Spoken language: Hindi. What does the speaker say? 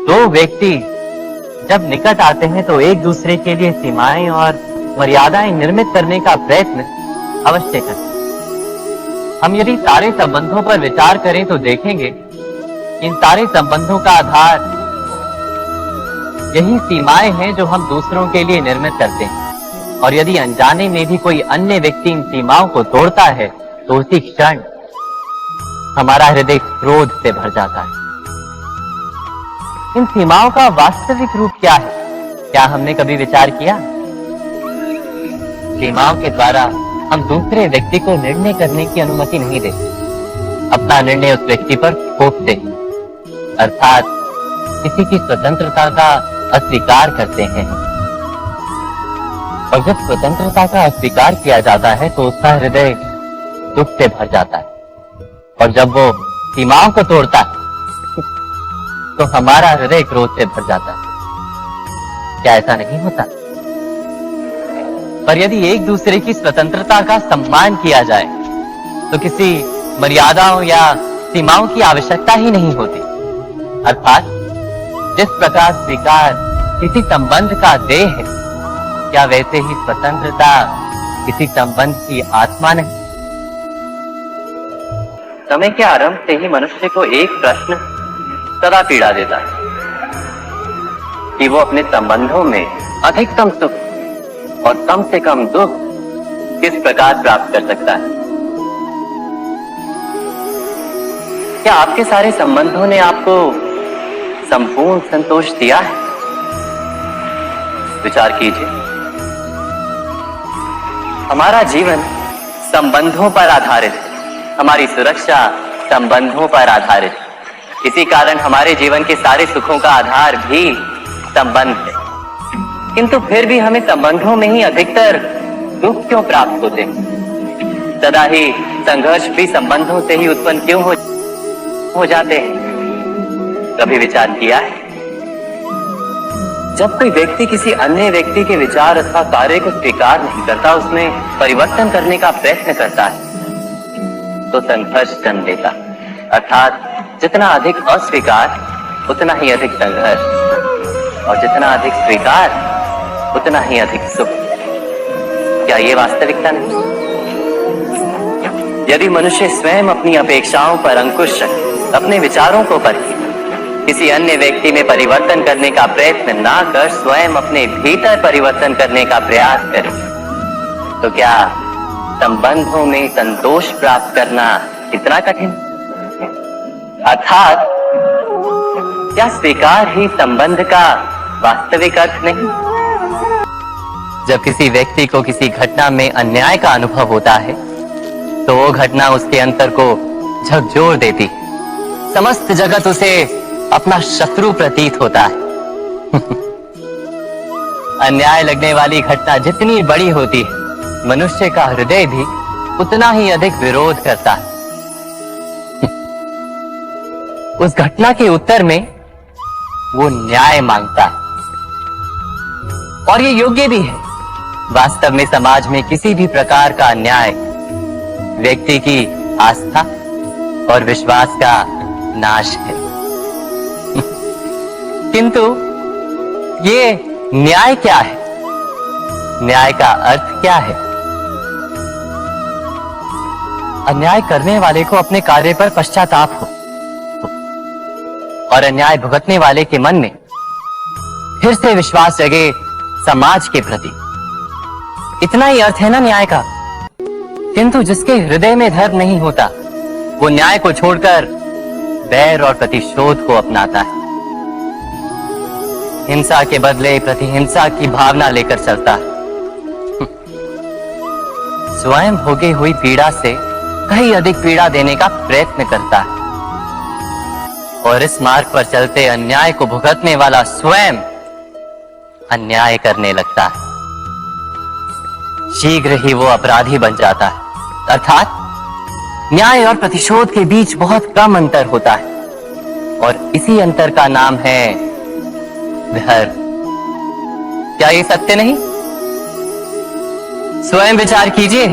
दो व्यक्ति जब निकट आते हैं तो एक दूसरे के लिए सीमाएं और मर्यादाएं निर्मित करने का प्रयत्न अवश्य करते हैं। हम यदि सारे संबंधों पर विचार करें तो देखेंगे कि इन सारे संबंधों का आधार यही सीमाएं हैं जो हम दूसरों के लिए निर्मित करते हैं। और यदि अनजाने में भी कोई अन्य व्यक्ति इन सीमाओं को तोड़ता है तो उसी क्षण हमारा हृदय क्रोध से भर जाता है। इन सीमाओं का वास्तविक रूप क्या है? क्या हमने कभी विचार किया? सीमाओं के द्वारा हम दूसरे व्यक्ति को निर्णय करने की अनुमति नहीं देते, अपना निर्णय उस व्यक्ति पर थोपते हैं, अर्थात किसी की स्वतंत्रता का अस्वीकार करते हैं। और जब स्वतंत्रता का अस्वीकार किया जाता है तो उसका हृदय दुख से भर जाता है, और जब वो सीमाओं को तोड़ता है तो हमारा हृदय क्रोध से भर जाता है। क्या ऐसा नहीं होता? पर यदि एक दूसरे की स्वतंत्रता का सम्मान किया जाए तो किसी मर्यादाओं या सीमाओं की आवश्यकता ही नहीं होती। अर्थात जिस प्रकार स्वीकार किसी संबंध का देह है, क्या वैसे ही स्वतंत्रता किसी संबंध की आत्मा नहीं? समय के आरंभ से ही मनुष्य को एक प्रश्न सदा पीड़ा देता है कि वो अपने संबंधों में अधिकतम सुख और कम से कम दुख किस प्रकार प्राप्त कर सकता है। क्या आपके सारे संबंधों ने आपको संपूर्ण संतोष दिया है? विचार कीजिए। हमारा जीवन संबंधों पर आधारित है, हमारी सुरक्षा संबंधों पर आधारित है। इसी कारण हमारे जीवन के सारे सुखों का आधार भी संबंध है। किंतु फिर भी हमें संबंधों में ही अधिकतर दुख क्यों प्राप्त होते हैं? सदा ही संघर्ष भी संबंधों से ही उत्पन्न क्यों हो जाते हैं? कभी विचार किया है? जब कोई व्यक्ति किसी अन्य व्यक्ति के विचार अथवा कार्य को स्वीकार नहीं करता, उसमें परिवर्तन करने का प्रयत्न करता है तो संघर्ष जन्म लेता। अर्थात जितना अधिक अस्वीकार उतना ही अधिक संघर्ष, और जितना अधिक स्वीकार उतना ही अधिक सुख। क्या ये वास्तविकता नहीं? यदि मनुष्य स्वयं अपनी अपेक्षाओं पर अंकुश रखे, अपने विचारों को परखे, किसी अन्य व्यक्ति में परिवर्तन करने का प्रयत्न ना कर स्वयं अपने भीतर परिवर्तन करने का प्रयास करे, तो क्या संबंधों में संतोष प्राप्त करना इतना कठिन? अर्थात क्या स्वीकार ही संबंध का वास्तविक अर्थ नहीं? जब किसी व्यक्ति को किसी घटना में अन्याय का अनुभव होता है तो वो घटना उसके अंतर को झकझोर देती है। समस्त जगत उसे अपना शत्रु प्रतीत होता है। अन्याय लगने वाली घटना जितनी बड़ी होती है, मनुष्य का हृदय भी उतना ही अधिक विरोध करता है। उस घटना के उत्तर में वो न्याय मांगता है, और ये योग्य भी है। वास्तव में समाज में किसी भी प्रकार का अन्याय व्यक्ति की आस्था और विश्वास का नाश है। किंतु ये न्याय क्या है? न्याय का अर्थ क्या है? अन्याय करने वाले को अपने कार्य पर पश्चाताप हो, और अन्याय भुगतने वाले के मन में फिर से विश्वास जगे समाज के प्रति। इतना ही अर्थ है ना न्याय का। किंतु जिसके हृदय में धर्म नहीं होता, वो न्याय को छोड़कर बैर और प्रतिशोध को अपनाता है। हिंसा के बदले प्रतिहिंसा की भावना लेकर चलता है। स्वयं भोगी हुई पीड़ा से कहीं अधिक पीड़ा देने का प्रयत्न करता है, और इस मार्ग पर चलते अन्याय को भुगतने वाला स्वयं अन्याय करने लगता है। शीघ्र ही वो अपराधी बन जाता है। अर्थात न्याय और प्रतिशोध के बीच बहुत कम अंतर होता है, और इसी अंतर का नाम है धर्म। क्या ये सत्य नहीं? स्वयं विचार कीजिए।